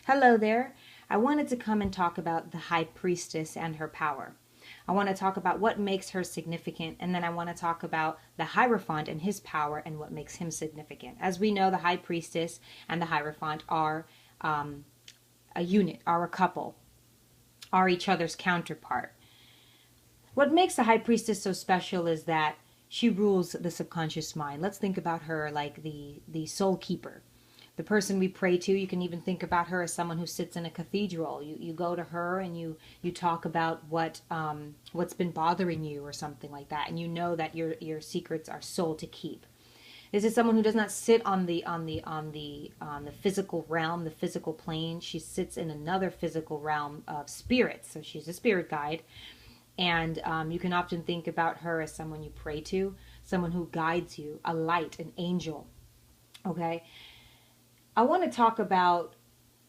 Hello there. I wanted to come and talk about the high priestess and her power. I want to talk about what makes her significant, and then I want to talk about the Hierophant and his power and what makes him significant. As we know, the high priestess and the Hierophant are a unit, are a couple, are each other's counterpart. What makes the high priestess so special is that she rules the subconscious mind. Let's think about her like the soul keeper, the person we pray to. You can even think about her as someone who sits in a cathedral. You go to her and you talk about what's been bothering you or something like that, and you know that your secrets are soul to keep. This is someone who does not sit on the physical realm, the physical plane. She sits in another physical realm of spirits. So she's a spirit guide, and you can often think about her as someone you pray to, someone who guides you, a light, an angel. Okay, I want to talk about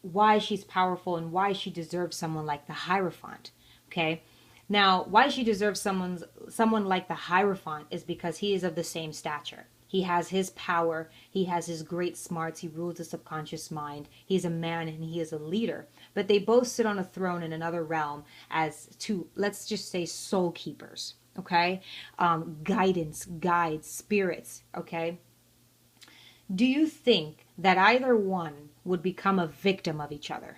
why she's powerful and why she deserves someone like the Hierophant. Okay, now why she deserves someone like the Hierophant is because he is of the same stature. He has his power. He has his great smarts. He rules the subconscious mind. He's a man and he is a leader. But they both sit on a throne in another realm as two, let's just say, soul keepers. Okay, guidance, guides, spirits. Okay. Do you think that either one would become a victim of each other?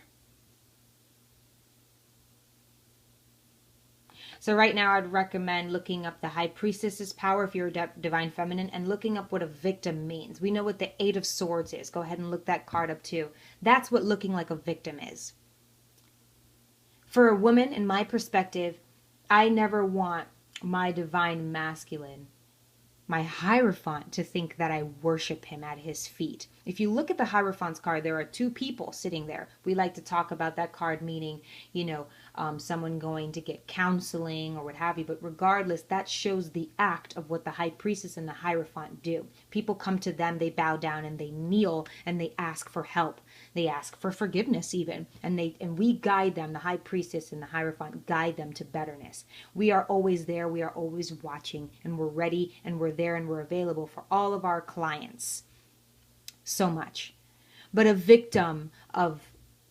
So right now I'd recommend looking up the High Priestess's power if you're a Divine Feminine, and looking up what a victim means. We know what the Eight of Swords is. Go ahead and look that card up too. That's what looking like a victim is. For a woman, in my perspective, I never want my Divine Masculine, my Hierophant, to think that I worship him at his feet. If you look at the Hierophant's card, there are two people sitting there. We like to talk about that card meaning, someone going to get counseling or what have you. But regardless, that shows the act of what the High Priestess and the Hierophant do. People come to them, they bow down and they kneel and they ask for help. They ask for forgiveness even. And we guide them, the High Priestess and the Hierophant guide them to betterness. We are always there, we are always watching, and we're ready and we're there and we're available for all of our clients. So much. But a victim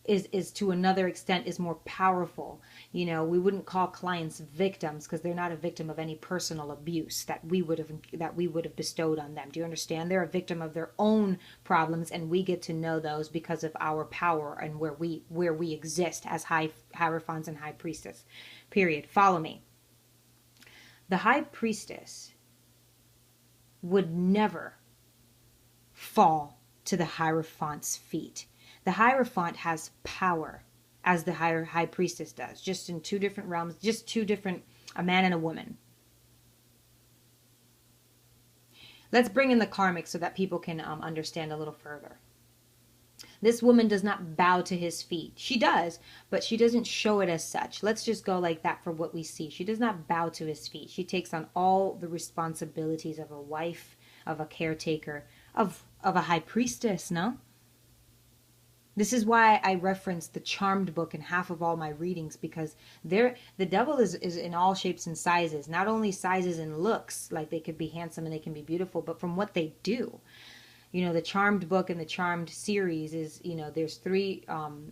is to another extent is more powerful. We wouldn't call clients victims because they're not a victim of any personal abuse that we would have bestowed on them. Do you understand? They're a victim of their own problems, and we get to know those because of our power and where we exist as Hierophants and High Priestess. Period. Follow me. The High Priestess would never fall to the Hierophant's feet. The Hierophant has power as the High Priestess does, just in two different realms, just two different, a man and a woman. Let's bring in the karmic so that people can understand a little further. This woman does not bow to his feet. She does, but she doesn't show it as such. Let's just go like that for what we see. She does not bow to his feet. She takes on all the responsibilities of a wife, of a caretaker, of a high priestess, no? This is why I reference the Charmed book in half of all my readings, because the devil is in all shapes and sizes. Not only sizes and looks, like they could be handsome and they can be beautiful, but from what they do. The Charmed book and the Charmed series is, there's three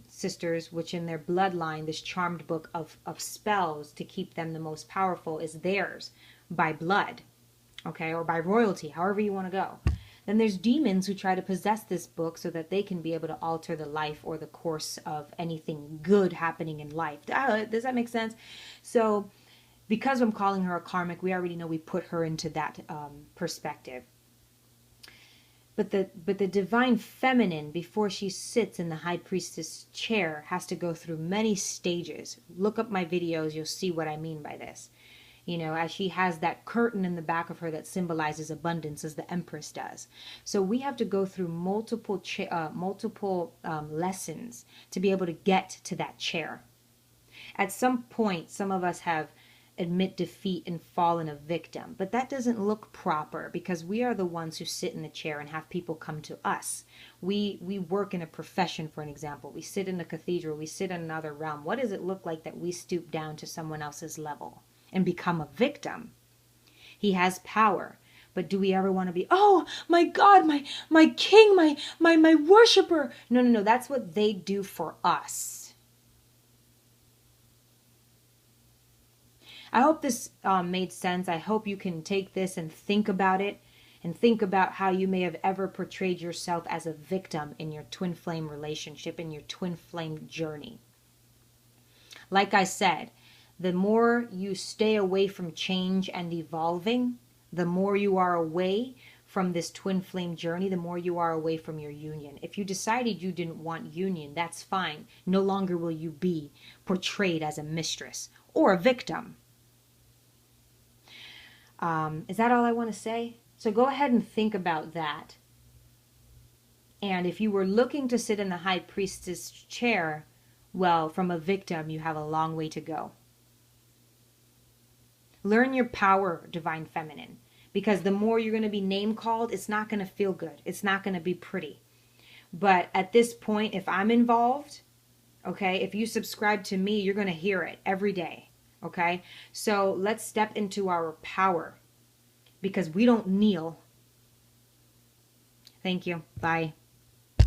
sisters, which in their bloodline, this Charmed book of spells to keep them the most powerful is theirs by blood, okay, or by royalty, however you want to go. Then there's demons who try to possess this book so that they can be able to alter the life or the course of anything good happening in life. Does that make sense? So because I'm calling her a karmic, we already know we put her into that perspective. But the Divine Feminine, before she sits in the High Priestess chair, has to go through many stages. Look up my videos, you'll see what I mean by this. As she has that curtain in the back of her that symbolizes abundance, as the Empress does. So we have to go through multiple lessons to be able to get to that chair. At some point, some of us have admit defeat and fallen a victim, but that doesn't look proper because we are the ones who sit in the chair and have people come to us. We work in a profession, for an example. We sit in a cathedral. We sit in another realm. What does it look like that we stoop down to someone else's level and become a victim? He has power, But do we ever want to be, oh my God, my king, my worshiper? No, no, no. That's what they do for us. I hope this made sense. I hope you can take this and think about it, and think about how you may have ever portrayed yourself as a victim in your twin flame relationship, in your twin flame journey. Like I said, the more you stay away from change and evolving, the more you are away from this twin flame journey, the more you are away from your union. If you decided you didn't want union, that's fine. No longer will you be portrayed as a mistress or a victim. Is that all I want to say? So go ahead and think about that. And if you were looking to sit in the high priestess chair, well, from a victim, you have a long way to go. Learn your power, divine feminine, because the more you're going to be name called, it's not going to feel good. It's not going to be pretty. But at this point, if I'm involved, okay, if you subscribe to me, you're going to hear it every day. Okay, so let's step into our power, because we don't kneel. Thank you. Bye.